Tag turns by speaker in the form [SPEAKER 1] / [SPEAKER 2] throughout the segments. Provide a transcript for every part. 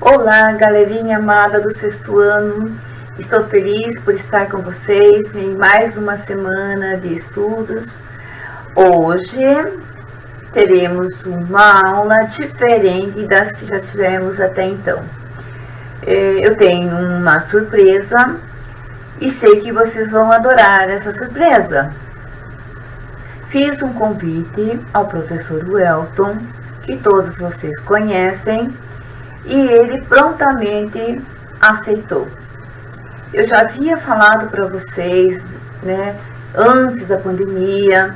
[SPEAKER 1] Olá, galerinha amada do sexto ano. Estou feliz por estar com vocês em mais uma semana de estudos. Hoje teremos uma aula diferente das que já tivemos até então. Eu tenho uma surpresa e sei que vocês vão adorar essa surpresa. Fiz um convite ao professor Welton, que todos vocês conhecem, e ele prontamente aceitou. Eu já havia falado para vocês, né, antes da pandemia,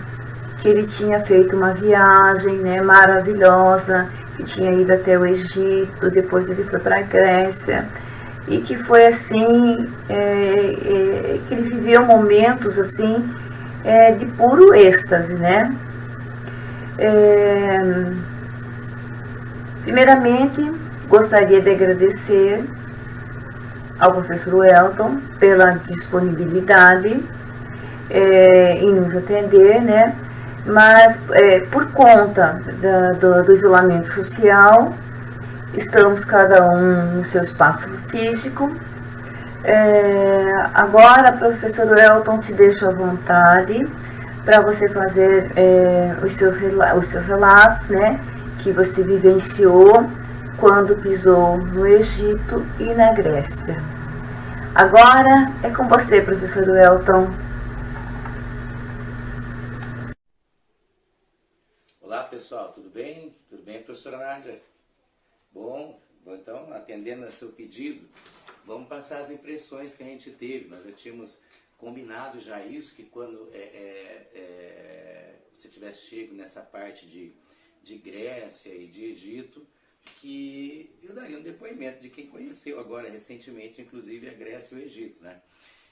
[SPEAKER 1] que ele tinha feito uma viagem, né, maravilhosa, que tinha ido até o Egito, depois ele foi para a Grécia, e que foi assim, que ele viveu momentos assim, de puro êxtase, né? Primeiramente, gostaria de agradecer ao professor Welton pela disponibilidade em nos atender, né? Mas por conta do isolamento social, estamos cada um no seu espaço físico. Agora, professor Welton, te deixo à vontade para você fazer os seus relatos, né? Que você vivenciou quando pisou no Egito e na Grécia. Agora é com você, professor Welton.
[SPEAKER 2] Olá, pessoal, tudo bem? Tudo bem, professora Nádia? Bom, então, atendendo a seu pedido, vamos passar as impressões que a gente teve. Nós já tínhamos combinado já isso, que quando você tivesse chego nessa parte de Grécia e de Egito, que eu daria um depoimento de quem conheceu agora recentemente, inclusive a Grécia e o Egito, né?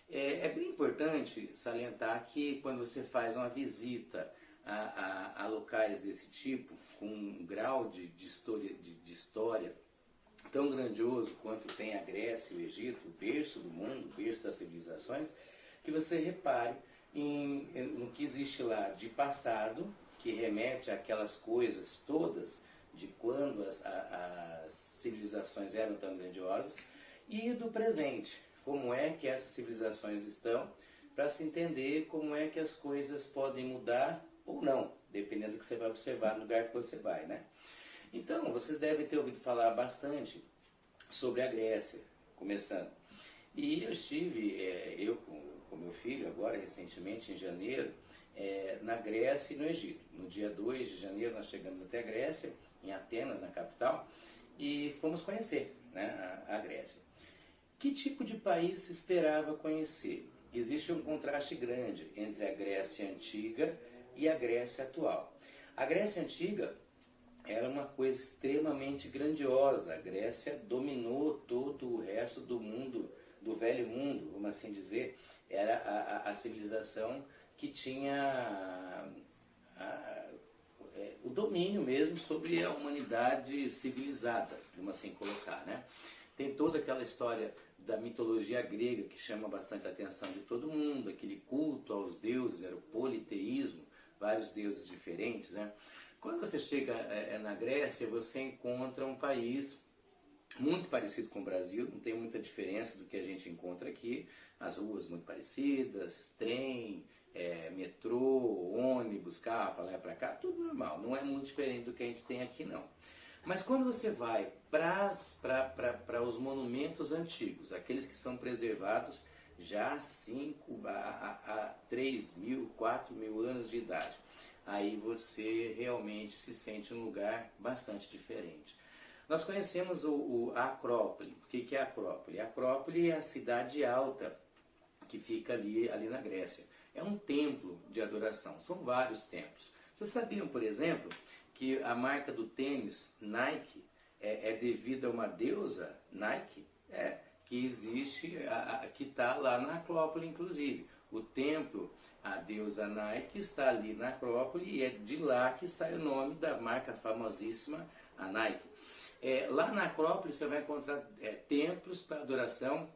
[SPEAKER 2] É bem importante salientar que quando você faz uma visita a locais desse tipo, com um grau de história tão grandioso quanto tem a Grécia e o Egito, o berço do mundo, o berço das civilizações, que você repare no que existe lá de passado, que remete àquelas coisas todas de quando as civilizações eram tão grandiosas, e do presente, como é que essas civilizações estão, para se entender como é que as coisas podem mudar ou não, dependendo do que você vai observar no lugar que você vai, né? Então, vocês devem ter ouvido falar bastante sobre a Grécia, começando. E eu estive, eu com meu filho, agora recentemente, em janeiro, na Grécia e no Egito. No dia 2 de janeiro nós chegamos até a Grécia, em Atenas, na capital, e fomos conhecer, né, a Grécia. Que tipo de país se esperava conhecer? Existe um contraste grande entre a Grécia antiga e a Grécia atual. A Grécia antiga era uma coisa extremamente grandiosa. A Grécia dominou todo o resto do mundo, do velho mundo, vamos assim dizer. Era a civilização que tinha o domínio mesmo sobre a humanidade civilizada, vamos assim colocar, né? Tem toda aquela história da mitologia grega que chama bastante a atenção de todo mundo, aquele culto aos deuses, era o politeísmo, vários deuses diferentes, né? Quando você chega na Grécia, você encontra um país muito parecido com o Brasil, não tem muita diferença do que a gente encontra aqui, as ruas muito parecidas, trem, metrô, ônibus, carro para lá e para cá, tudo normal, não é muito diferente do que a gente tem aqui não. Mas quando você vai para os monumentos antigos, aqueles que são preservados já há 5 a 3 mil, 4 mil anos de idade, aí você realmente se sente um lugar bastante diferente. Nós conhecemos a Acrópole. O que é a Acrópole? A Acrópole é a cidade alta que fica ali na Grécia. É um templo de adoração, são vários templos. Vocês sabiam, por exemplo, que a marca do tênis Nike é devida a uma deusa Nike? Que existe, que está lá na Acrópole, inclusive. O templo, a deusa Nike, está ali na Acrópole e é de lá que sai o nome da marca famosíssima, a Nike. Lá na Acrópole você vai encontrar templos para adoração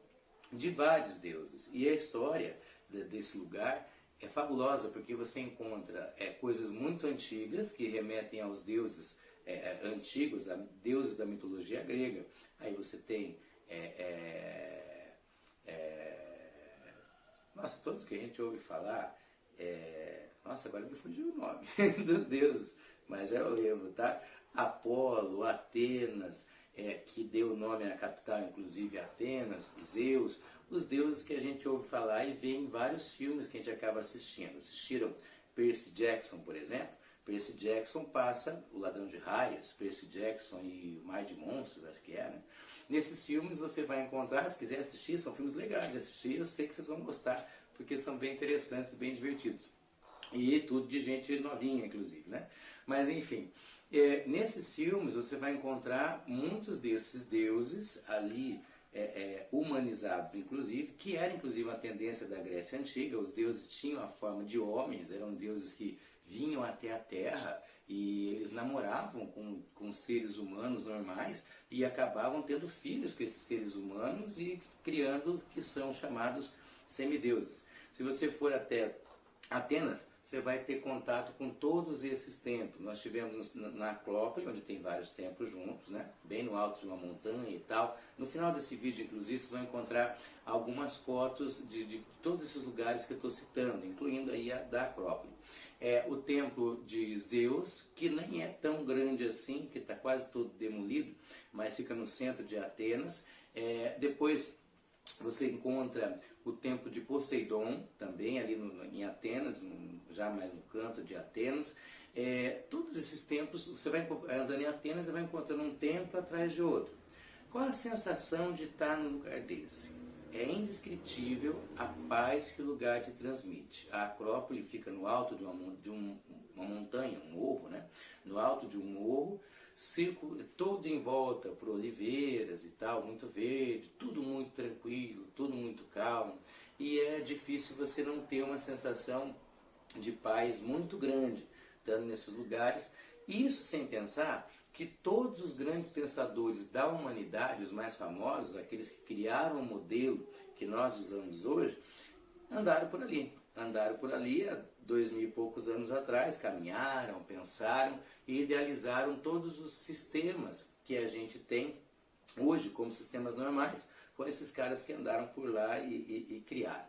[SPEAKER 2] de vários deuses. E a história desse lugar é fabulosa, porque você encontra coisas muito antigas que remetem aos deuses antigos, deuses da mitologia grega. Aí você tem nossa, todos que a gente ouve falar, nossa, agora me fugiu o nome dos deuses, mas já eu lembro, tá? Apolo, Atenas, que deu o nome à capital, inclusive Atenas, Zeus, os deuses que a gente ouve falar e vê em vários filmes que a gente acaba assistindo. Assistiram Percy Jackson, por exemplo? Percy Jackson passa O Ladrão de Raios, Percy Jackson e O Mar de Monstros, acho que né? Nesses filmes você vai encontrar, se quiser assistir, são filmes legais de assistir, eu sei que vocês vão gostar, porque são bem interessantes e bem divertidos. E tudo de gente novinha, inclusive, né? Mas enfim, nesses filmes você vai encontrar muitos desses deuses ali humanizados, inclusive, que era inclusive uma tendência da Grécia Antiga. Os deuses tinham a forma de homens, eram deuses que vinham até a Terra e eles namoravam com seres humanos normais e acabavam tendo filhos com esses seres humanos e criando que são chamados semideuses. Se você for até Atenas, você vai ter contato com todos esses templos. Nós tivemos na Acrópole, onde tem vários templos juntos, né? Bem no alto de uma montanha e tal. No final desse vídeo, inclusive, vocês vão encontrar algumas fotos de todos esses lugares que eu estou citando, incluindo aí a da Acrópole. O templo de Zeus, que nem é tão grande assim, que está quase todo demolido, mas fica no centro de Atenas. Depois você encontra o templo de Poseidon, também ali em Atenas, já mais no canto de Atenas. Todos esses templos, você vai andando em Atenas e vai encontrando um templo atrás de outro. Qual a sensação de estar num lugar desse? É indescritível a paz que o lugar te transmite. A Acrópole fica no alto de uma montanha, um morro, né? No alto de um morro, todo em volta por oliveiras e tal, muito verde, tudo muito tranquilo, tudo muito calmo. E é difícil você não ter uma sensação de paz muito grande estando nesses lugares. E isso sem pensar que todos os grandes pensadores da humanidade, os mais famosos, aqueles que criaram o modelo que nós usamos hoje, andaram por ali. Andaram por ali há 2000 e poucos anos atrás, caminharam, pensaram e idealizaram todos os sistemas que a gente tem hoje como sistemas normais. Foram esses caras que andaram por lá e criaram.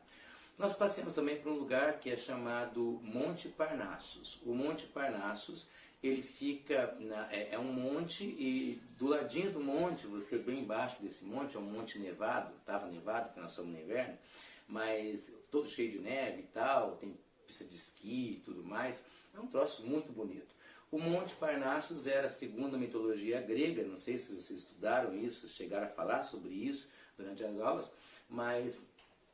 [SPEAKER 2] Nós passamos também por um lugar que é chamado Monte Parnassus. O Monte Parnassus, ele fica, é um monte e do ladinho do monte, você bem embaixo desse monte, é um monte nevado, estava nevado porque nós somos no inverno, mas todo cheio de neve e tal, tem pista de esqui e tudo mais, é um troço muito bonito. O Monte Parnassus era, segundo a mitologia grega, não sei se vocês estudaram isso, chegaram a falar sobre isso durante as aulas, mas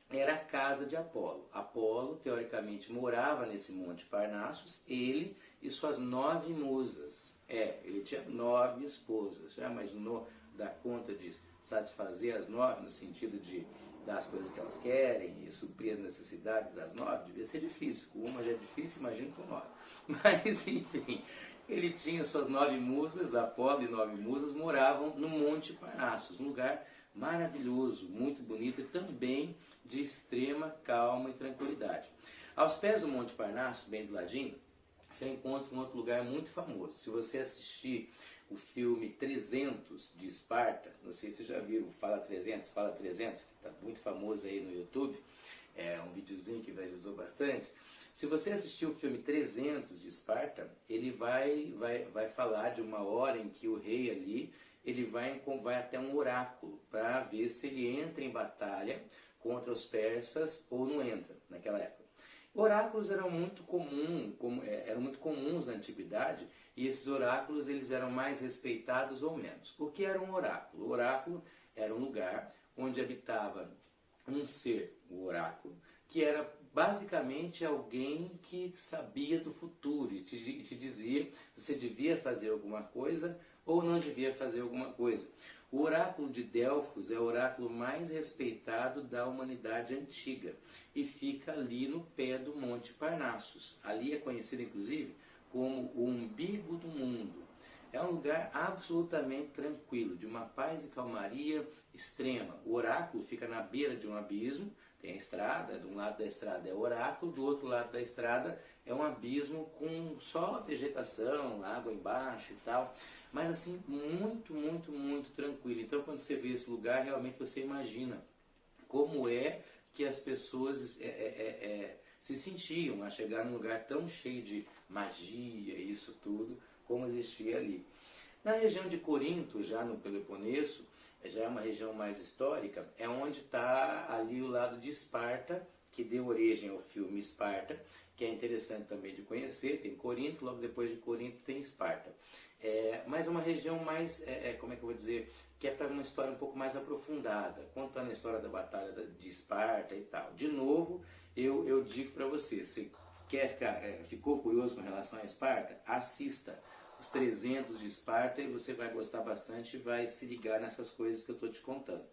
[SPEAKER 2] era a casa de Apolo. Apolo, teoricamente, morava nesse Monte Parnassus, ele e suas 9 musas. Ele tinha 9 esposas. Já imaginou dar conta de satisfazer as 9, no sentido de dar as coisas que elas querem e suprir as necessidades das 9? Devia ser difícil. Com uma já é difícil, imagina com 9. Mas, enfim, ele tinha suas 9 musas, Apolo e 9 musas moravam no Monte Parnassus, um lugar maravilhoso, muito bonito e também de extrema calma e tranquilidade. Aos pés do Monte Parnassus, bem do ladinho, você encontra um outro lugar muito famoso. Se você assistir o filme 300 de Esparta, não sei se vocês já viram, Fala 300, que está muito famoso aí no YouTube, é um videozinho que viralizou bastante. Se você assistir o filme 300 de Esparta, ele vai falar de uma hora em que o rei ali, ele vai até um oráculo para ver se ele entra em batalha contra os persas ou não entra naquela época. Oráculos eram muito comuns na antiguidade e esses oráculos eles eram mais respeitados ou menos. O que era um oráculo? O oráculo era um lugar onde habitava um ser, o oráculo, que era basicamente alguém que sabia do futuro e te dizia se você devia fazer alguma coisa ou não devia fazer alguma coisa. O oráculo de Delfos é o oráculo mais respeitado da humanidade antiga e fica ali no pé do Monte Parnassus. Ali é conhecido inclusive como o umbigo do mundo. É um lugar absolutamente tranquilo, de uma paz e calmaria extrema. O oráculo fica na beira de um abismo, tem a estrada, de um lado da estrada é o oráculo, do outro lado da estrada é um abismo com só vegetação, água embaixo e tal. Mas assim, muito, muito, muito tranquilo. Então quando você vê esse lugar, realmente você imagina como é que as pessoas se sentiam a chegar num lugar tão cheio de magia e isso tudo, como existia ali. Na região de Corinto, já no Peloponeso, já é uma região mais histórica, é onde está ali o lado de Esparta, que deu origem ao filme Esparta, que é interessante também de conhecer. Tem Corinto, logo depois de Corinto tem Esparta. Mas é uma região mais, como é que eu vou dizer, que é para uma história um pouco mais aprofundada, contando a história da batalha de Esparta e tal. De novo, eu digo para você, se ficou curioso com relação a Esparta, assista os 300 de Esparta e você vai gostar bastante e vai se ligar nessas coisas que eu estou te contando.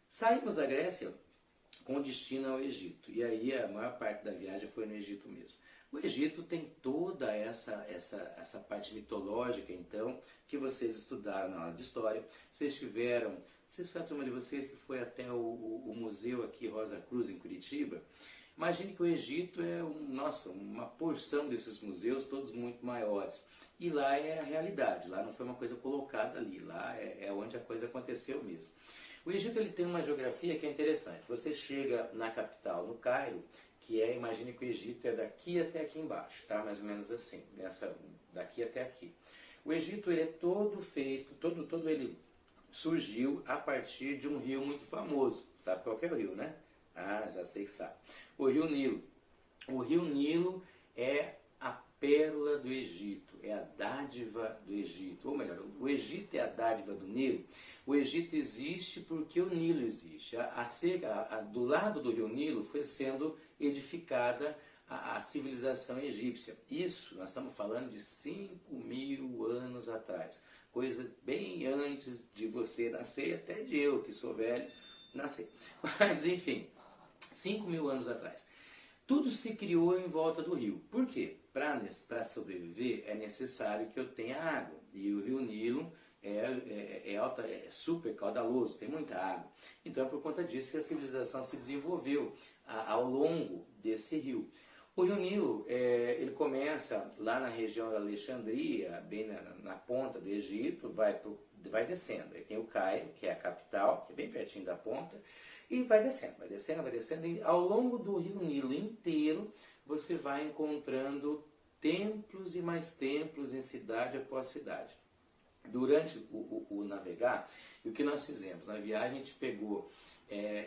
[SPEAKER 2] Saímos da Grécia com destino ao Egito, e aí a maior parte da viagem foi no Egito mesmo. O Egito tem toda essa parte mitológica, então, que vocês estudaram na aula de história. Vocês foi a turma de vocês que foi até o museu aqui, Rosa Cruz, em Curitiba. Imagine que o Egito é uma porção desses museus, todos muito maiores. E lá é a realidade, lá não foi uma coisa colocada ali, lá é onde a coisa aconteceu mesmo. O Egito ele tem uma geografia que é interessante. Você chega na capital, no Cairo, imagine que o Egito é daqui até aqui embaixo, tá? Mais ou menos assim, daqui até aqui. O Egito ele é todo feito, todo ele surgiu a partir de um rio muito famoso. Sabe qual que é o rio, né? Ah, já sei que sabe. O Rio Nilo. O Rio Nilo é a pérola do Egito, é a dádiva do Egito. Ou melhor, o Egito é a dádiva do Nilo. O Egito existe porque o Nilo existe. Do lado do Rio Nilo foi sendo edificada a civilização egípcia. Isso, nós estamos falando de 5.000 anos atrás. Coisa bem antes de você nascer, até de eu, que sou velho, nascer. Mas, enfim, 5.000 anos atrás. Tudo se criou em volta do rio. Por quê? Para sobreviver é necessário que eu tenha água. E o Rio Nilo é super caudaloso, tem muita água. Então é por conta disso que a civilização se desenvolveu ao longo desse rio. O Rio Nilo ele começa lá na região da Alexandria, bem na ponta do Egito, vai descendo. Aí tem o Cairo, que é a capital, que é bem pertinho da ponta, e vai descendo, vai descendo, vai descendo. E ao longo do Rio Nilo inteiro, você vai encontrando templos e mais templos em cidade após cidade. Durante o navegar, o que nós fizemos? Na viagem a gente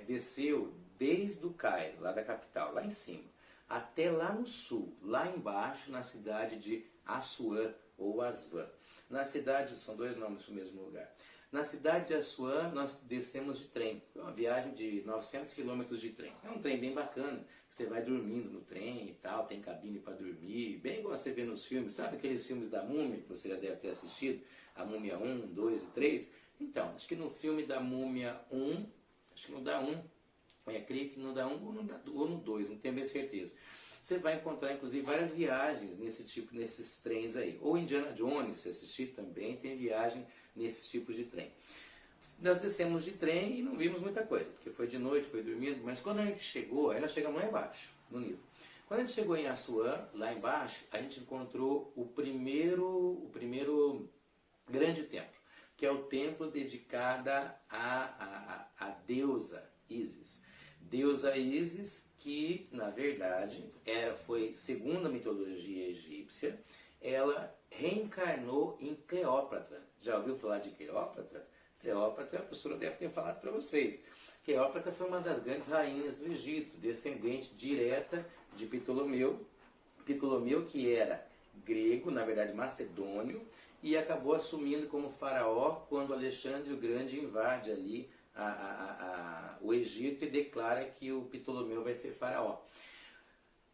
[SPEAKER 2] desceu desde o Cairo, lá da capital, lá em cima, até lá no sul, lá embaixo, na cidade de Assuã ou Aswan. Na cidade, são dois nomes do mesmo lugar. Na cidade de Assuã, nós descemos de trem. Foi uma viagem de 900 quilômetros de trem. É um trem bem bacana. Você vai dormindo no trem e tal, tem cabine para dormir, bem igual você vê nos filmes. Sabe aqueles filmes da Múmia, que você já deve ter assistido? A Múmia 1, 2 e 3? Então, acho que no filme da Múmia 1, acho que no da 1, creio que no da 1 ou no 2, não tenho bem certeza. Você vai encontrar, inclusive, várias viagens nesses trens aí. Ou Indiana Jones, se assistir também, tem viagem nesses tipos de trem. Nós descemos de trem e não vimos muita coisa, porque foi de noite, foi dormindo, mas quando a gente chegou, aí nós chegamos lá embaixo, no Nilo. Quando a gente chegou em Assuã, lá embaixo, a gente encontrou o primeiro grande templo, que é o templo dedicado à deusa Ísis. Deusa Ísis, que na verdade foi, segundo a mitologia egípcia, ela reencarnou em Cleópatra. Já ouviu falar de Cleópatra? Cleópatra, a professora deve ter falado para vocês. Cleópatra foi uma das grandes rainhas do Egito, descendente direta de Ptolomeu. Ptolomeu, que era grego, na verdade macedônio, e acabou assumindo como faraó quando Alexandre o Grande invade ali o Egito e declara que o Ptolomeu vai ser faraó.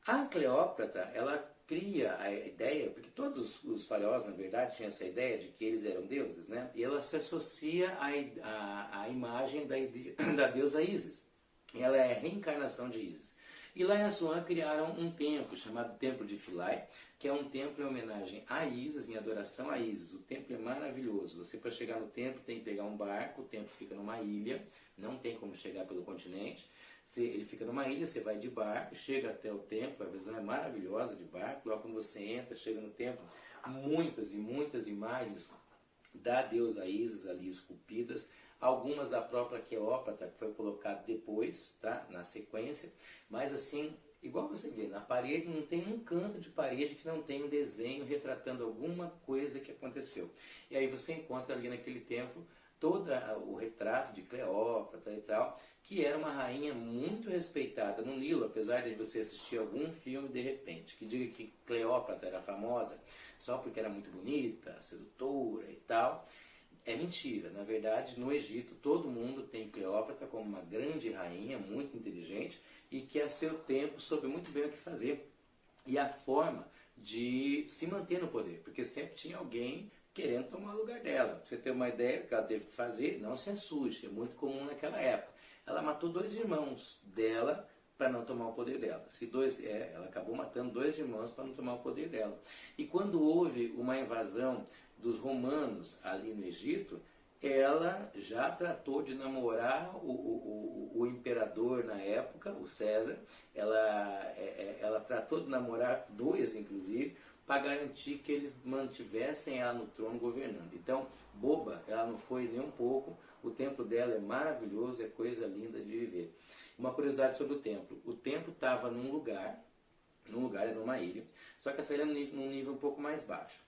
[SPEAKER 2] A Cleópatra, ela cria a ideia, porque todos os faraós, na verdade, tinham essa ideia de que eles eram deuses, né? E ela se associa à imagem da deusa Ísis. Ela é a reencarnação de Ísis. E lá em Assuã criaram um templo chamado Templo de Philae, que é um templo em homenagem a Isis, em adoração a Isis. O templo é maravilhoso. Você, para chegar no templo, tem que pegar um barco, o templo fica numa ilha, não tem como chegar pelo continente. Ele fica numa ilha, você vai de barco, chega até o templo, a visão é maravilhosa de barco. Logo quando você entra, chega no templo, muitas e muitas imagens da deusa Isis ali esculpidas, algumas da própria Cleópatra, que foi colocado depois, tá? Na sequência, mas assim, igual você vê, na parede não tem um canto de parede que não tem um desenho retratando alguma coisa que aconteceu. E aí você encontra ali naquele templo todo o retrato de Cleópatra e tal, que era uma rainha muito respeitada no Nilo, apesar de você assistir algum filme de repente, que diga que Cleópatra era famosa só porque era muito bonita, sedutora e tal. É mentira. Na verdade, no Egito, todo mundo tem Cleópatra como uma grande rainha, muito inteligente, e que a seu tempo soube muito bem o que fazer e a forma de se manter no poder, porque sempre tinha alguém querendo tomar o lugar dela. Pra você ter uma ideia do que ela teve que fazer, não se assuste, é muito comum naquela época. Ela matou 2 irmãos dela para não tomar o poder dela. Ela acabou matando 2 irmãos para não tomar o poder dela. E quando houve uma invasão dos romanos ali no Egito, ela já tratou de namorar o imperador na época, o César. Ela tratou de namorar 2, inclusive, para garantir que eles mantivessem ela no trono governando. Então, boba, ela não foi nem um pouco. O templo dela é maravilhoso, é coisa linda de viver. Uma curiosidade sobre o templo estava num lugar, era numa ilha, só que essa ilha é num nível um pouco mais baixo.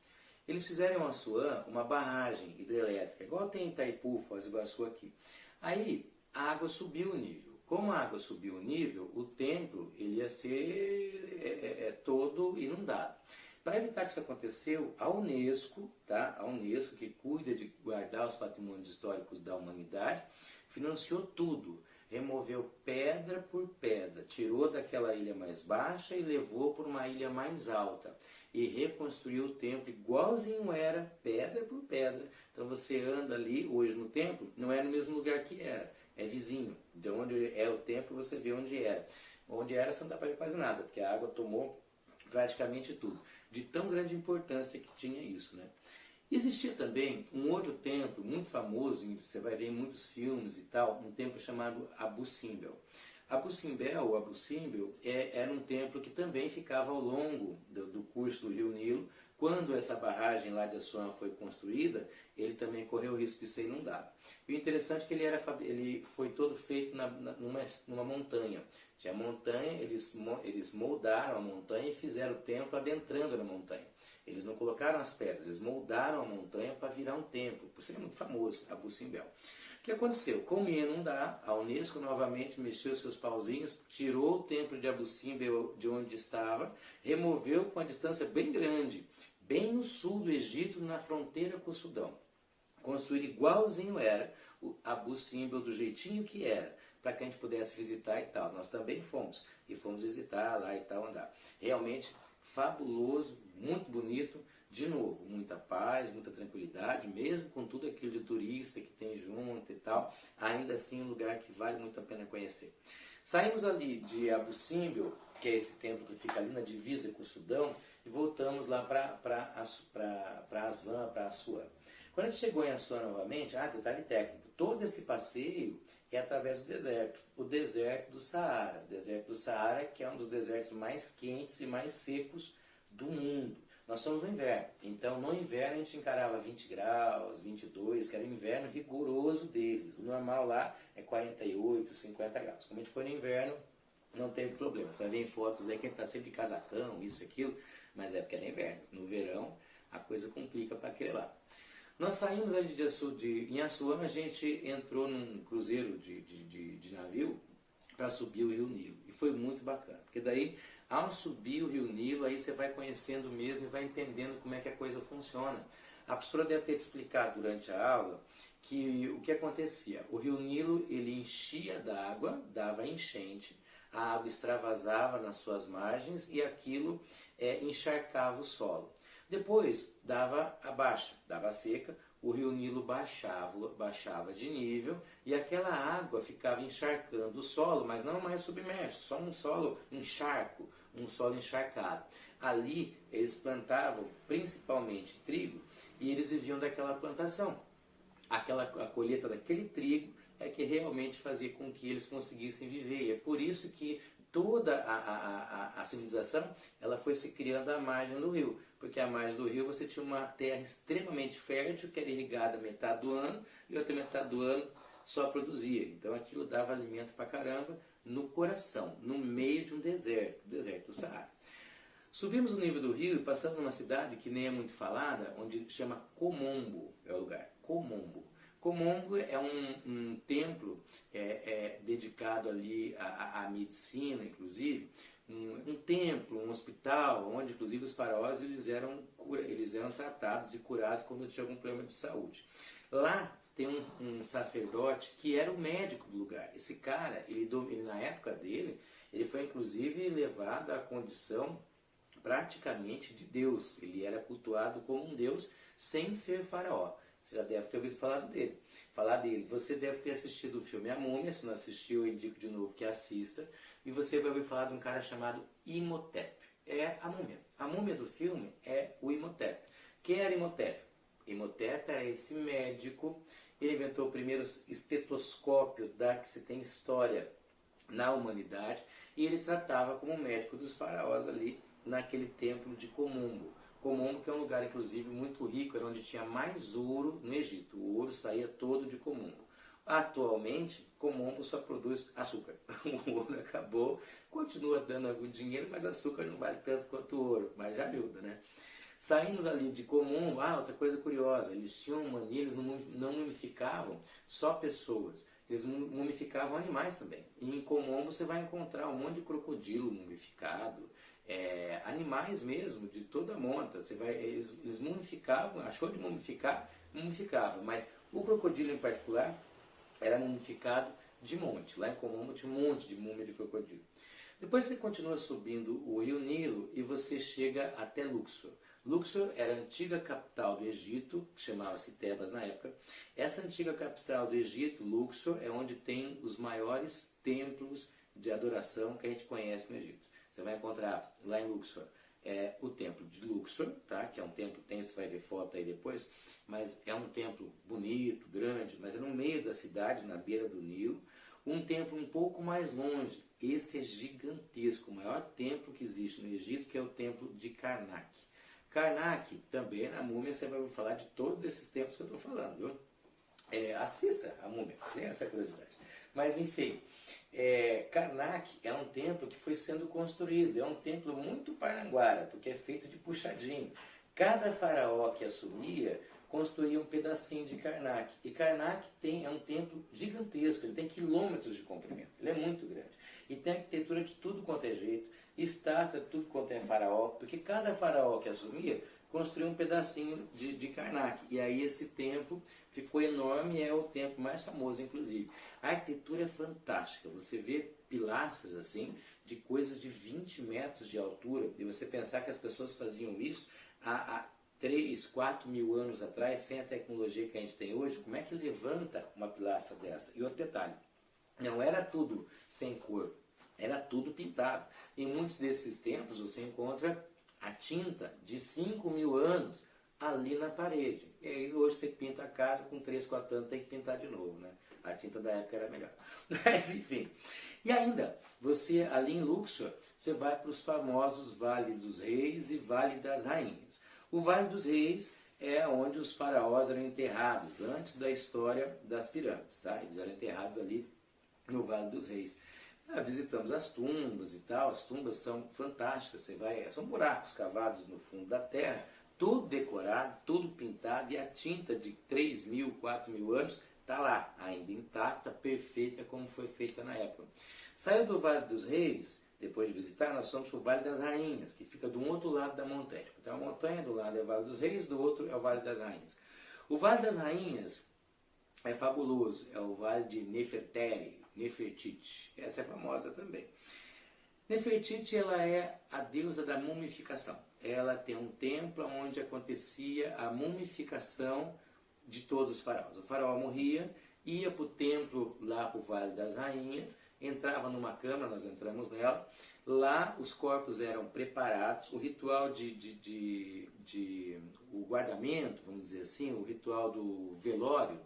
[SPEAKER 2] Eles fizeram em Assuã uma barragem hidrelétrica, igual tem em Itaipu, Foz do Iguaçu aqui. Aí a água subiu o nível. Como a água subiu o nível, o templo ele ia ser todo inundado. Para evitar que isso acontecesse, a Unesco, tá? A Unesco, que cuida de guardar os patrimônios históricos da humanidade, financiou tudo. Removeu pedra por pedra, tirou daquela ilha mais baixa e levou para uma ilha mais alta. E reconstruiu o templo igualzinho era, pedra por pedra. Então você anda ali, hoje no templo, não é no mesmo lugar que era, é vizinho. De onde é o templo, você vê onde era. Onde era, você não dá para ver quase nada, porque a água tomou praticamente tudo. De tão grande importância que tinha isso, né? Existia também um outro templo muito famoso, você vai ver em muitos filmes e tal, um templo chamado Abu Simbel. Abu Simbel era um templo que também ficava ao longo do curso do rio Nilo. Quando essa barragem lá de Assuã foi construída, ele também correu o risco de ser inundado. E o interessante é que ele foi todo feito numa montanha. Tinha montanha, eles moldaram a montanha e fizeram o templo adentrando na montanha. Eles não colocaram as pedras, eles moldaram a montanha para virar um templo. Por isso ele é muito famoso, Abu Simbel. O que aconteceu? Como ia inundar, a Unesco novamente mexeu seus pauzinhos, tirou o templo de Abu Simbel de onde estava, removeu com uma distância bem grande, bem no sul do Egito, na fronteira com o Sudão. Construir igualzinho era o Abu Simbel, do jeitinho que era, para que a gente pudesse visitar e tal. Nós também fomos, e fomos visitar lá e tal, andar. Realmente fabuloso, muito bonito, de novo, muita paz, muita tranquilidade, mesmo com tudo aquilo de turista que tem junto e tal, ainda assim um lugar que vale muito a pena conhecer. Saímos ali de Abu Simbel, que é esse templo que fica ali na divisa com o Sudão, e voltamos lá para Aswan, para Assuã. Quando a gente chegou em Assuã novamente, detalhe técnico, todo esse passeio é através do deserto, o deserto do Saara. O deserto do Saara, que é um dos desertos mais quentes e mais secos do mundo. Nós somos no inverno, então no inverno a gente encarava 20 graus, 22, que era o inverno rigoroso deles. O normal lá é 48, 50 graus. Como a gente foi no inverno, não teve problema. Você vai ver em fotos aí que a gente está sempre de casacão, isso, aquilo, mas é porque era inverno. No verão a coisa complica para aquele lá. Nós saímos ali em Assuã, a gente entrou num cruzeiro de navio para subir o rio Nilo. E foi muito bacana, porque daí, ao subir o rio Nilo, aí você vai conhecendo mesmo e vai entendendo como é que a coisa funciona. A professora deve ter te explicado durante a aula que o que acontecia. O rio Nilo, ele enchia d'água, dava enchente, a água extravasava nas suas margens e aquilo encharcava o solo. Depois dava a baixa, dava a seca, o rio Nilo baixava de nível e aquela água ficava encharcando o solo, mas não mais submerso, só um solo encharco, um solo encharcado. Ali eles plantavam principalmente trigo e eles viviam daquela plantação. A colheita daquele trigo é que realmente fazia com que eles conseguissem viver. E é por isso que toda a civilização ela foi se criando à margem do rio. Porque à margem do rio você tinha uma terra extremamente fértil, que era irrigada metade do ano, e outra metade do ano só produzia. Então aquilo dava alimento pra caramba no coração, no meio de um deserto, o deserto do Saara. Subimos o nível do rio e passamos numa cidade que nem é muito falada, onde chama Komombo, é o lugar, Komombo. Komombo é um templo dedicado ali à medicina, inclusive, um templo, um hospital, onde inclusive os faraós eles eram tratados e curados quando tinha algum problema de saúde. Lá tem um sacerdote que era o médico do lugar. Esse cara, ele na época dele, ele foi inclusive levado à condição praticamente de Deus. Ele era cultuado como um Deus sem ser faraó. Você já deve ter ouvido falar dele. Você deve ter assistido o filme A Múmia. Se não assistiu, eu indico de novo que assista. E você vai ouvir falar de um cara chamado Imhotep. É a múmia. A múmia do filme é o Imhotep. Quem era Imhotep? Imhotep era esse médico. Ele inventou o primeiro estetoscópio que se tem história na humanidade. E ele tratava como médico dos faraós ali naquele templo de Komombo. Komombo, que é um lugar, inclusive, muito rico, era onde tinha mais ouro no Egito. O ouro saía todo de Komombo. Atualmente, Komombo só produz açúcar. O ouro acabou, continua dando algum dinheiro, mas açúcar não vale tanto quanto o ouro, mas já ajuda, né? Saímos ali de Komombo, outra coisa curiosa, eles tinham mania, eles não mumificavam só pessoas, eles mumificavam animais também. E em Komombo você vai encontrar um monte de crocodilo mumificado, animais mesmo, de toda a monta. Eles mumificavam, achou de mumificar, mumificavam, mas o crocodilo em particular era mumificado de monte. Lá em Komombo tinha um monte de múmia de crocodilo. Depois você continua subindo o rio Nilo e você chega até Luxor. Luxor era a antiga capital do Egito, que chamava-se Tebas na época. Essa antiga capital do Egito, Luxor, é onde tem os maiores templos de adoração que a gente conhece no Egito. Você vai encontrar lá em Luxor o templo de Luxor, tá? Que é um templo, você vai ver foto aí depois, mas é um templo bonito, grande, mas é no meio da cidade, na beira do Nilo. Um templo um pouco mais longe, esse é gigantesco, o maior templo que existe no Egito, que é o templo de Karnak. Karnak, também na múmia você vai ouvir falar de todos esses templos que eu estou falando, viu? Assista a múmia, tem essa curiosidade. Mas enfim, Karnak é um templo que foi sendo construído, é um templo muito parnanguara, porque é feito de puxadinho. Cada faraó que assumia construía um pedacinho de Karnak. E Karnak é um templo gigantesco, ele tem quilômetros de comprimento, ele é muito grande. E tem arquitetura de tudo quanto é jeito, estátua de tudo quanto é faraó, porque cada faraó que assumia construiu um pedacinho de Karnak. E aí esse templo ficou enorme, é o templo mais famoso, inclusive. A arquitetura é fantástica, você vê pilastras assim, de coisas de 20 metros de altura, e você pensar que as pessoas faziam isso há 3, 4 mil anos atrás, sem a tecnologia que a gente tem hoje. Como é que levanta uma pilastra dessa? E outro detalhe, não era tudo sem cor, era tudo pintado. Em muitos desses templos você encontra a tinta de 5 mil anos ali na parede. E aí hoje você pinta a casa, com 3, 4 anos tem que pintar de novo, né? A tinta da época era melhor. Mas enfim. E ainda, você ali em Luxor, você vai para os famosos Vale dos Reis e Vale das Rainhas. O Vale dos Reis é onde os faraós eram enterrados, antes da história das pirâmides, tá? Eles eram enterrados ali no Vale dos Reis. Visitamos as tumbas e tal, as tumbas são fantásticas, são buracos cavados no fundo da terra, tudo decorado, tudo pintado, e a tinta de 3 mil, 4 mil anos está lá, ainda intacta, perfeita como foi feita na época. Saiu do Vale dos Reis, depois de visitar, nós fomos para o Vale das Rainhas, que fica do outro lado da montanha. Então a montanha do lado é o Vale dos Reis, do outro é o Vale das Rainhas. O Vale das Rainhas é fabuloso, é o Vale de Nefertiti, essa é famosa também. Nefertiti, ela é a deusa da mumificação. Ela tem um templo onde acontecia a mumificação de todos os faraós. O faraó morria, ia para o templo, lá para o Vale das Rainhas, entrava numa câmara, nós entramos nela, lá os corpos eram preparados, o ritual o guardamento, vamos dizer assim, o ritual do velório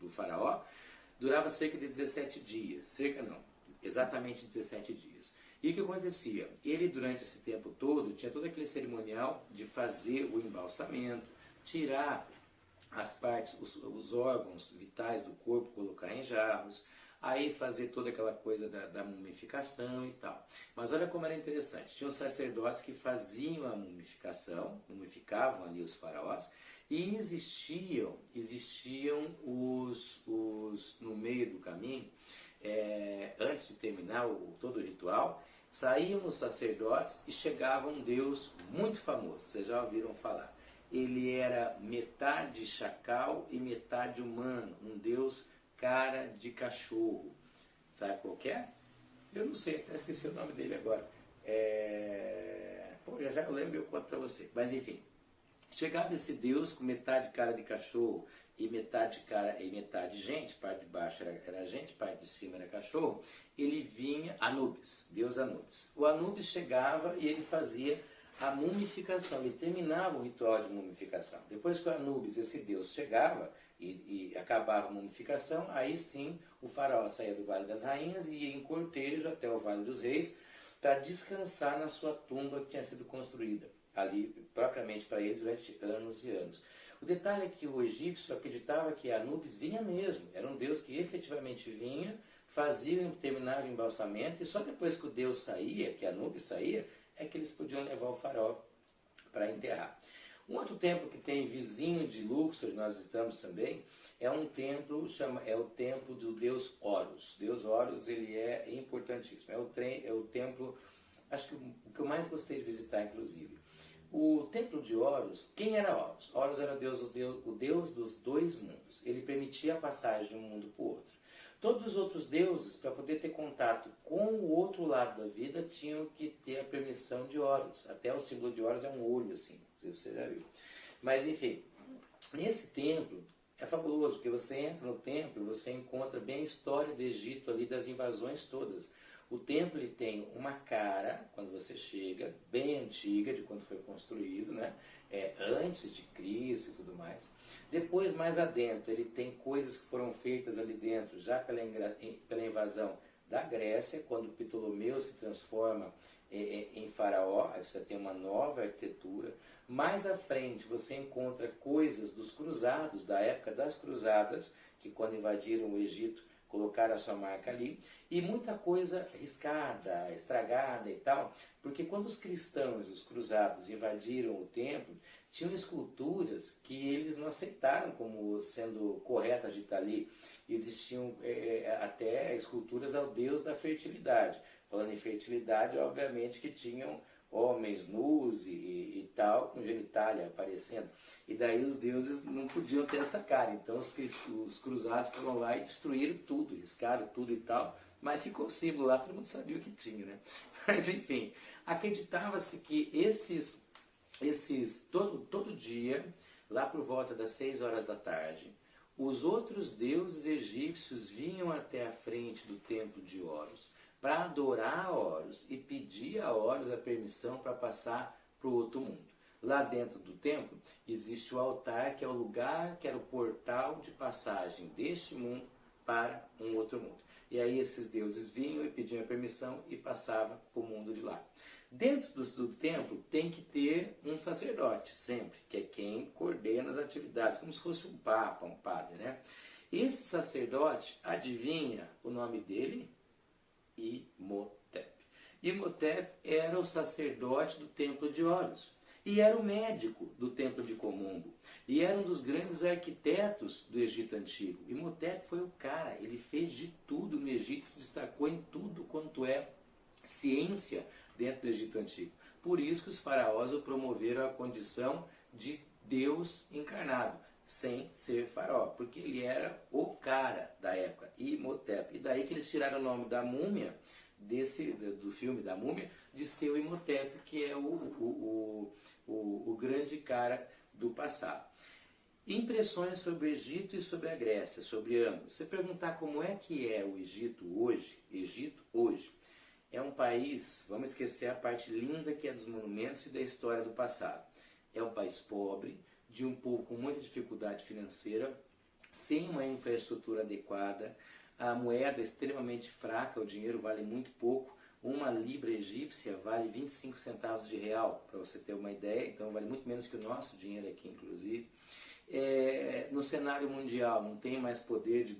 [SPEAKER 2] do faraó, durava cerca de 17 dias, exatamente 17 dias. E o que acontecia? Ele, durante esse tempo todo, tinha todo aquele cerimonial de fazer o embalsamento, tirar as partes, os órgãos vitais do corpo, colocar em jarros, aí fazer toda aquela coisa da mumificação e tal. Mas olha como era interessante, tinham sacerdotes que faziam a mumificação, mumificavam ali os faraós, e existiam no meio do caminho, antes de terminar todo o ritual, saíam os sacerdotes e chegava um Deus muito famoso, vocês já ouviram falar. Ele era metade chacal e metade humano, um Deus cara de cachorro. Sabe qual que é? Eu não sei, até esqueci o nome dele agora. Já eu lembro e eu conto para você. Mas enfim, chegava esse Deus com metade cara de cachorro e metade cara e metade gente, parte de baixo era gente, parte de cima era cachorro. Ele vinha, Anubis, Deus Anubis. O Anubis chegava e ele fazia a mumificação, ele terminava o ritual de mumificação. Depois que o Anubis, esse Deus, chegava e acabava a mumificação, aí sim o faraó saía do Vale das Rainhas e ia em cortejo até o Vale dos Reis para descansar na sua tumba que tinha sido construída ali propriamente para ele durante anos e anos. O detalhe é que o egípcio acreditava que Anubis vinha mesmo, era um Deus que efetivamente vinha, fazia, terminava o embalsamento e só depois que o Deus saía, que Anubis saía, é que eles podiam levar o faraó para enterrar. Um outro templo que tem vizinho de Luxor, nós visitamos também, é um templo, é o templo do deus Horus. Deus Horus, ele é importantíssimo. É o templo, acho que o que eu mais gostei de visitar, inclusive. O templo de Horus, quem era Horus? Horus era o deus dos dois mundos. Ele permitia a passagem de um mundo para o outro. Todos os outros deuses, para poder ter contato com o outro lado da vida, tinham que ter a permissão de Horus. Até o símbolo de Horus é um olho, assim, você já viu. Mas, enfim, nesse templo é fabuloso, porque você entra no templo e você encontra bem a história do Egito ali, das invasões todas. O templo ele tem uma cara, quando você chega, bem antiga de quando foi construído, né? Antes de Cristo e tudo mais. Depois, mais adentro, ele tem coisas que foram feitas ali dentro, já pela invasão da Grécia, quando Ptolomeu se transforma em faraó, aí você tem uma nova arquitetura. Mais à frente, você encontra coisas dos cruzados, da época das cruzadas, que quando invadiram o Egito, colocaram a sua marca ali, e muita coisa riscada, estragada e tal, porque quando os cristãos, os cruzados, invadiram o templo, tinham esculturas que eles não aceitaram como sendo corretas de estar ali. Existiam até esculturas ao deus da fertilidade. Falando em fertilidade, obviamente que tinham homens nus e tal, com genitália aparecendo. E daí os deuses não podiam ter essa cara. Então os cruzados foram lá e destruíram tudo, riscaram tudo e tal. Mas ficou o símbolo lá, todo mundo sabia o que tinha, né? Mas enfim, acreditava-se que todo dia, lá por volta das 6 horas da tarde, os outros deuses egípcios vinham até a frente do templo de Horus para adorar a Horus e pedir a Horus a permissão para passar para o outro mundo. Lá dentro do templo existe o altar, que é o lugar, que era o portal de passagem deste mundo para um outro mundo. E aí esses deuses vinham e pediam a permissão e passavam para o mundo de lá. Dentro do templo tem que ter um sacerdote, sempre, que é quem coordena as atividades, como se fosse um papa, um padre, né? Esse sacerdote, adivinha o nome dele? Imhotep. Imhotep era o sacerdote do templo de Horus e era o médico do templo de Komombo e era um dos grandes arquitetos do Egito Antigo. Imhotep foi o cara, ele fez de tudo no Egito, se destacou em tudo quanto é ciência dentro do Egito Antigo. Por isso que os faraós o promoveram à condição de Deus encarnado, sem ser faraó, porque ele era o cara da época, Imhotep. E daí que eles tiraram o nome da múmia, do filme da múmia, de ser o Imhotep, que é o grande cara do passado. Impressões sobre o Egito e sobre a Grécia, sobre ambos. Se você perguntar como é que é o Egito hoje é um país, vamos esquecer a parte linda que é dos monumentos e da história do passado. É um país pobre, de um povo com muita dificuldade financeira, sem uma infraestrutura adequada, a moeda é extremamente fraca, o dinheiro vale muito pouco, uma libra egípcia vale 25 centavos de real, para você ter uma ideia, então vale muito menos que o nosso dinheiro aqui, inclusive. No cenário mundial não tem mais poder de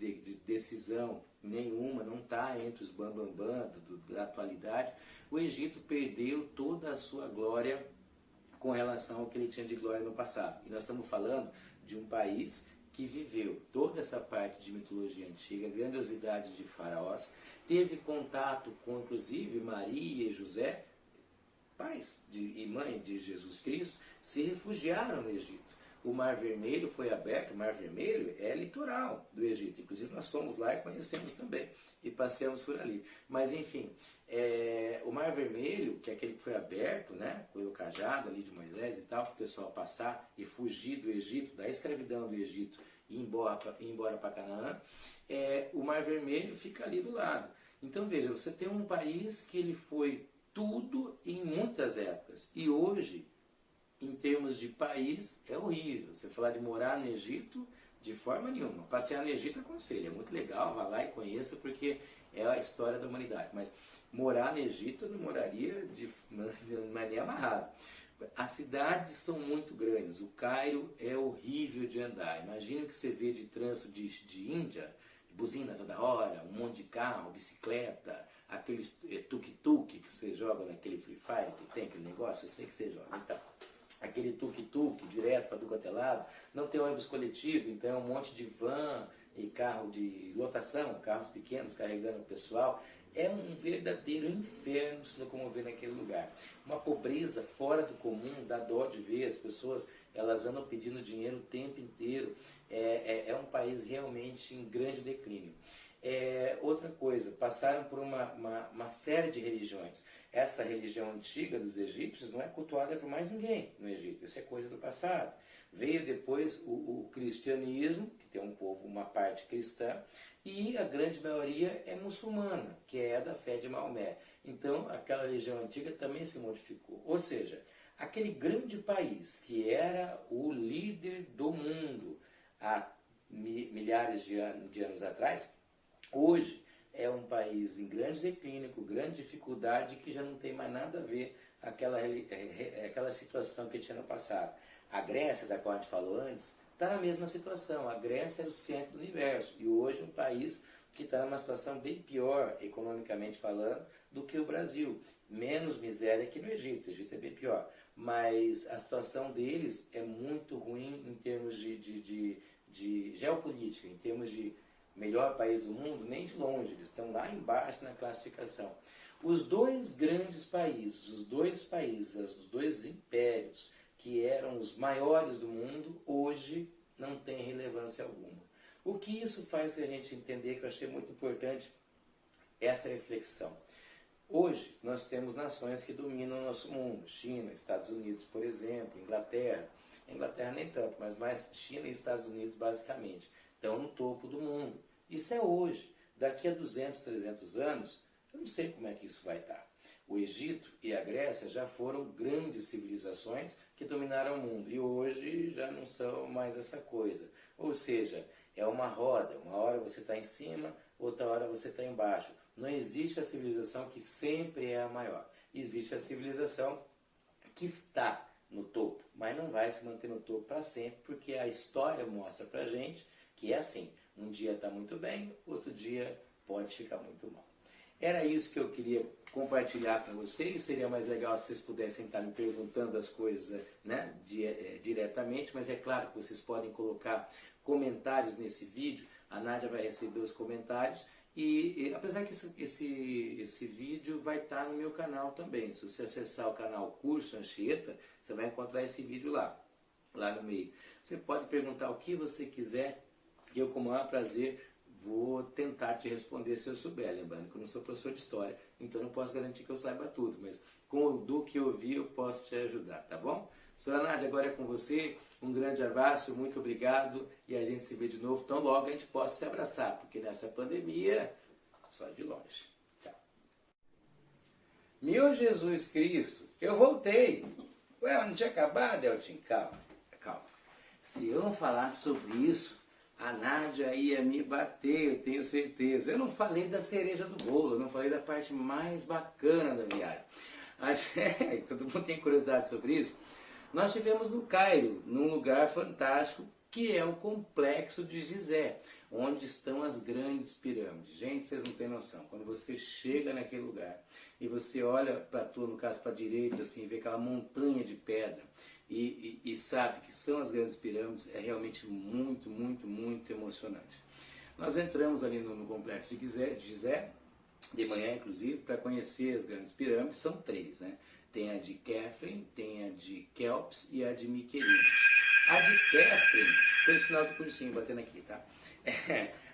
[SPEAKER 2] decisão nenhuma, não está entre os bambambam da atualidade. O Egito perdeu toda a sua glória com relação ao que ele tinha de glória no passado. E nós estamos falando de um país que viveu toda essa parte de mitologia antiga, grandiosidade de faraós, teve contato com, inclusive, Maria e José, pais e mãe de Jesus Cristo, se refugiaram no Egito. O Mar Vermelho foi aberto, o Mar Vermelho é litoral do Egito, inclusive nós fomos lá e conhecemos também, e passeamos por ali. Mas enfim, o Mar Vermelho, que é aquele que foi aberto, né, pelo cajado ali de Moisés e tal, para o pessoal passar e fugir do Egito, da escravidão do Egito, e ir embora para Canaã, o Mar Vermelho fica ali do lado. Então veja, você tem um país que ele foi tudo em muitas épocas, e hoje, em termos de país, é horrível. Você falar de morar no Egito, de forma nenhuma. Passear no Egito aconselho, é muito legal, vá lá e conheça, porque é a história da humanidade. Mas morar no Egito eu não moraria de maneira amarrada. As cidades são muito grandes, o Cairo é horrível de andar. Imagina o que você vê de trânsito de Índia, buzina toda hora, um monte de carro, bicicleta, aqueles tuk-tuk que você joga naquele Free Fire, que tem aquele negócio, eu sei que você joga. Então, aquele tuk-tuk direto para tudo quanto é lado, não tem ônibus coletivo, então é um monte de van e carro de lotação, carros pequenos carregando o pessoal. É um verdadeiro inferno se locomover naquele lugar. Uma pobreza fora do comum, dá dó de ver, as pessoas elas andam pedindo dinheiro o tempo inteiro. É um país realmente em grande declínio. Outra coisa, passaram por uma série de religiões. Essa religião antiga dos egípcios não é cultuada por mais ninguém no Egito, isso é coisa do passado. Veio depois o cristianismo, que tem um povo, uma parte cristã, e a grande maioria é muçulmana, que é da fé de Maomé. Então, aquela religião antiga também se modificou. Ou seja, aquele grande país que era o líder do mundo há milhares de anos atrás, hoje é um país em grande declínio, com grande dificuldade, que já não tem mais nada a ver aquela situação que tinha no passado. A Grécia, da qual a gente falou antes, está na mesma situação. A Grécia era o centro do universo e hoje um país que está numa situação bem pior, economicamente falando, do que o Brasil. Menos miséria que no Egito. O Egito é bem pior. Mas a situação deles é muito ruim em termos de geopolítica, em termos de melhor país do mundo, nem de longe. Eles estão lá embaixo na classificação. Os dois grandes países, os dois impérios, que eram os maiores do mundo, hoje não tem relevância alguma. O que isso faz a gente entender, que eu achei muito importante essa reflexão. Hoje nós temos nações que dominam o nosso mundo, China, Estados Unidos, por exemplo, Inglaterra nem tanto, mas mais China e Estados Unidos basicamente, estão no topo do mundo. Isso é hoje. Daqui a 200, 300 anos, eu não sei como é que isso vai estar. O Egito e a Grécia já foram grandes civilizações que dominaram o mundo e hoje já não são mais essa coisa. Ou seja, é uma roda, uma hora você está em cima, outra hora você está embaixo. Não existe a civilização que sempre é a maior. Existe a civilização que está no topo, mas não vai se manter no topo para sempre, porque a história mostra para a gente que é assim, um dia está muito bem, outro dia pode ficar muito mal. Era isso que eu queria compartilhar com vocês. Seria mais legal se vocês pudessem estar me perguntando as coisas, né, diretamente, mas é claro que vocês podem colocar comentários nesse vídeo. A Nádia vai receber os comentários e apesar que esse vídeo vai estar no meu canal também. Se você acessar o canal Curso Anchieta, você vai encontrar esse vídeo lá no meio. Você pode perguntar o que você quiser, que eu, com o maior prazer, vou tentar te responder se eu souber. Lembrando que eu não sou professor de história, então não posso garantir que eu saiba tudo, mas do que eu vi eu posso te ajudar, tá bom? Senhora Nádia, agora é com você. Um grande abraço, muito obrigado e a gente se vê de novo tão logo a gente possa se abraçar, porque nessa pandemia, só de longe. Tchau. Meu Jesus Cristo, eu voltei. Ué, não tinha acabado, Elton? Calma, calma. Se eu não falasse sobre isso, a Nádia ia me bater, eu tenho certeza. Eu não falei da cereja do bolo, eu não falei da parte mais bacana da viagem. Todo mundo tem curiosidade sobre isso? Nós estivemos no Cairo, num lugar fantástico, que é o Complexo de Gizé, onde estão as grandes pirâmides. Gente, vocês não têm noção. Quando você chega naquele lugar e você olha para tu, no caso para a direita, assim, vê aquela montanha de pedra e sabe que são as grandes pirâmides, é realmente muito, muito, muito emocionante. Nós entramos ali no Complexo de Gizé, de manhã inclusive, para conhecer as grandes pirâmides. São 3, né? Tem a de Khafre, tem a de Kelps e a de Mykeremos. A de Khafre, fez o sinal do cursinho batendo aqui, tá?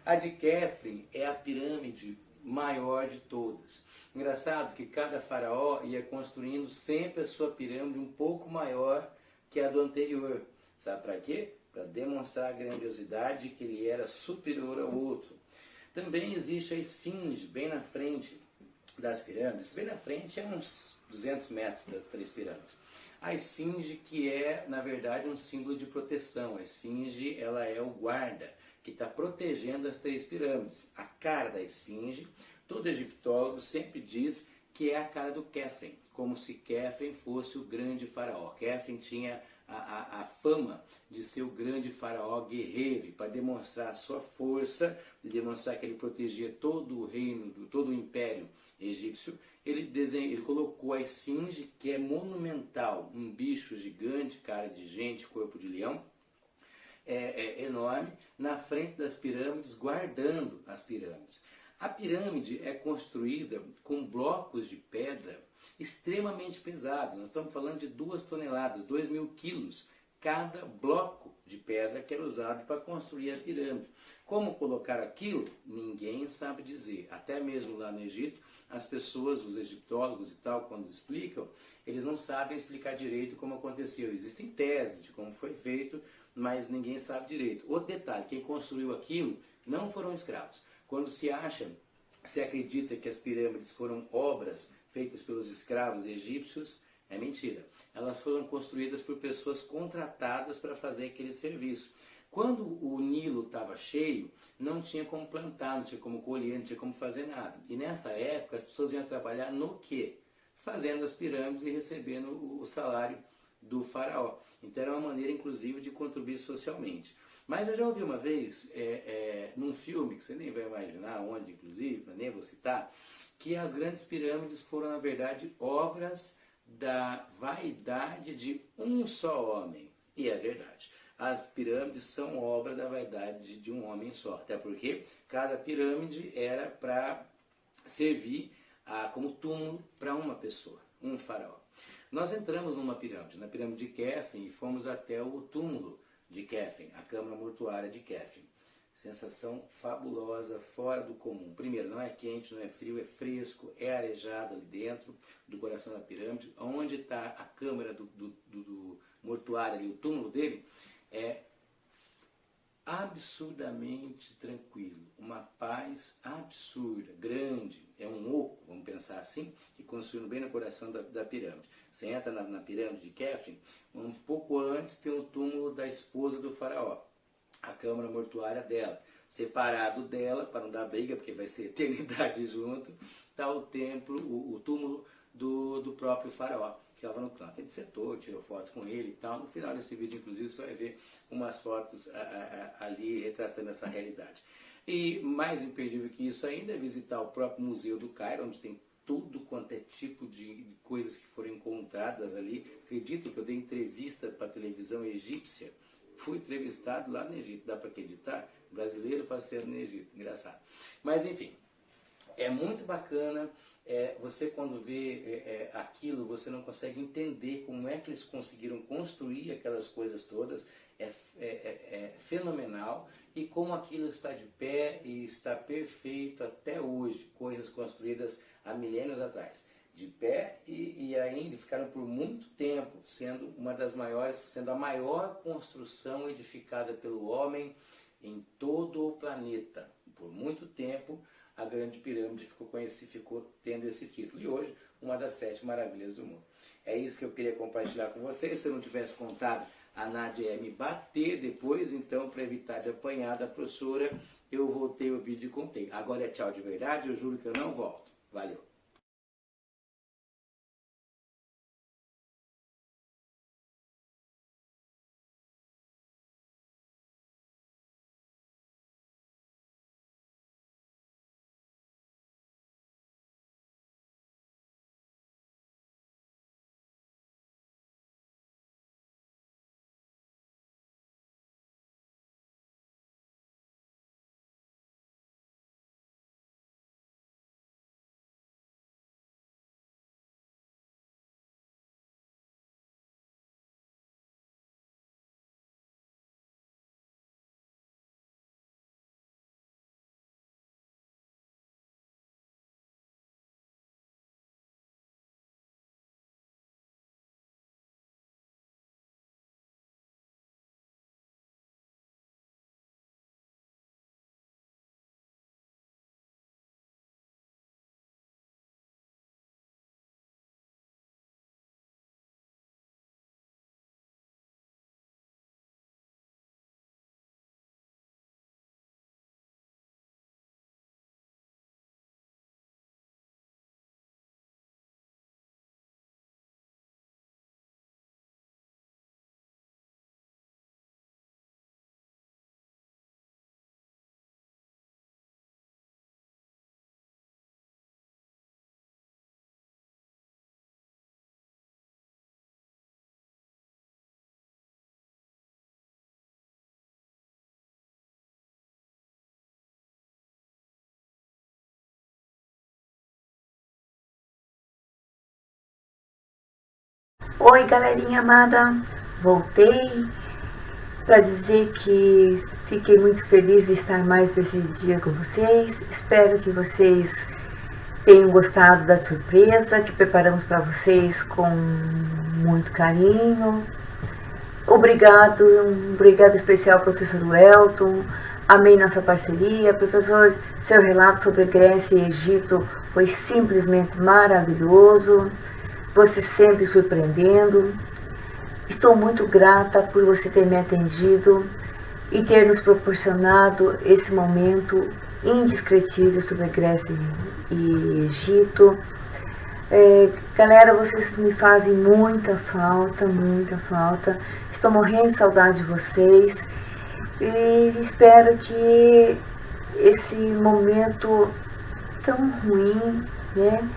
[SPEAKER 2] A de Khafre é a pirâmide maior de todas. Engraçado que cada faraó ia construindo sempre a sua pirâmide um pouco maior que a do anterior. Sabe para quê? Para demonstrar a grandiosidade que ele era superior ao outro. Também existe a esfinge bem na frente das pirâmides. Bem na frente é uns 200 metros das 3 pirâmides. A esfinge que é, na verdade, um símbolo de proteção. A esfinge, ela é o guarda que está protegendo as 3 pirâmides. A cara da esfinge, todo egiptólogo sempre diz que é a cara do Khafre, como se Khafre fosse o grande faraó. Khafre tinha a fama de ser o grande faraó guerreiro, e para demonstrar a sua força, de demonstrar que ele protegia todo o reino, todo o império egípcio, ele colocou a esfinge, que é monumental, um bicho gigante, cara de gente, corpo de leão, enorme, na frente das pirâmides, guardando as pirâmides. A pirâmide é construída com blocos de pedra extremamente pesados. Nós estamos falando de 2 toneladas, 2.000 quilos, cada bloco de pedra que era usado para construir a pirâmide. Como colocar aquilo? Ninguém sabe dizer. Até mesmo lá no Egito, as pessoas, os egiptólogos e tal, quando explicam, eles não sabem explicar direito como aconteceu. Existem teses de como foi feito, mas ninguém sabe direito. Outro detalhe, quem construiu aquilo não foram escravos. Quando se acredita que as pirâmides foram obras feitas pelos escravos egípcios, é mentira. Elas foram construídas por pessoas contratadas para fazer aquele serviço. Quando o Nilo estava cheio, não tinha como plantar, não tinha como colher, não tinha como fazer nada. E nessa época as pessoas iam trabalhar no quê? Fazendo as pirâmides e recebendo o salário do faraó. Então era uma maneira, inclusive, de contribuir socialmente. Mas eu já ouvi uma vez, num filme, que você nem vai imaginar onde, inclusive, nem vou citar, que as grandes pirâmides foram, na verdade, obras da vaidade de um só homem. E é verdade. As pirâmides são obra da vaidade de um homem só. Até porque cada pirâmide era para servir como túmulo para uma pessoa, um faraó. Nós entramos numa pirâmide, na pirâmide de Khafre, e fomos até o túmulo de Khafre, a câmara mortuária de Khafre. Sensação fabulosa, fora do comum. Primeiro, não é quente, não é frio, é fresco, é arejado ali dentro do coração da pirâmide. Onde está a câmara do mortuário ali, o túmulo dele, é absurdamente tranquilo. Uma paz absurda, grande. É um oco, vamos pensar assim, que construíram bem no coração da pirâmide. Você entra na pirâmide de Khafre, um pouco antes tem o túmulo da esposa do faraó, a câmara mortuária dela. Separado dela, para não dar briga, porque vai ser eternidade junto, está o templo, o túmulo do próprio faraó, que estava no canto. Ele setou, tirou foto com ele e tal. No final desse vídeo, inclusive, você vai ver umas fotos ali retratando essa realidade. E mais imperdível que isso ainda é visitar o próprio Museu do Cairo, onde tem tudo quanto é tipo de coisas que foram encontradas ali. Acreditem que eu dei entrevista para a televisão egípcia. Fui entrevistado lá no Egito, dá para acreditar? Brasileiro passeando no Egito, engraçado. Mas enfim, é muito bacana, você quando vê aquilo, você não consegue entender como é que eles conseguiram construir aquelas coisas todas, é fenomenal, e como aquilo está de pé e está perfeito até hoje, coisas construídas há milênios atrás. de pé e ainda ficaram por muito tempo sendo uma das maiores, sendo a maior construção edificada pelo homem em todo o planeta. Por muito tempo a Grande Pirâmide ficou tendo esse título, e hoje uma das 7 maravilhas do mundo. É isso que eu queria compartilhar com vocês. Se eu não tivesse contado, a Nádia ia me bater depois, então para evitar de apanhar da professora, eu voltei o vídeo e contei. Agora é tchau de verdade, eu juro que eu não volto. Valeu!
[SPEAKER 1] Oi, galerinha amada, voltei para dizer que fiquei muito feliz de estar mais esse dia com vocês. Espero que vocês tenham gostado da surpresa que preparamos para vocês com muito carinho. Obrigado, um obrigado especial ao professor Welton. Amei nossa parceria. Professor, seu relato sobre Grécia e Egito foi simplesmente maravilhoso. Você sempre surpreendendo. Estou muito grata por você ter me atendido e ter nos proporcionado esse momento indescritível sobre Grécia e Egito. Galera, vocês me fazem muita falta, muita falta. Estou morrendo de saudade de vocês e espero que esse momento tão ruim, né?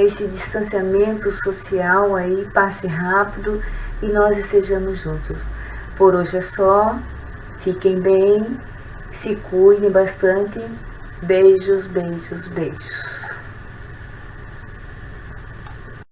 [SPEAKER 1] Esse distanciamento social aí passe rápido e nós estejamos juntos. Por hoje é só, fiquem bem, se cuidem bastante, beijos, beijos, beijos.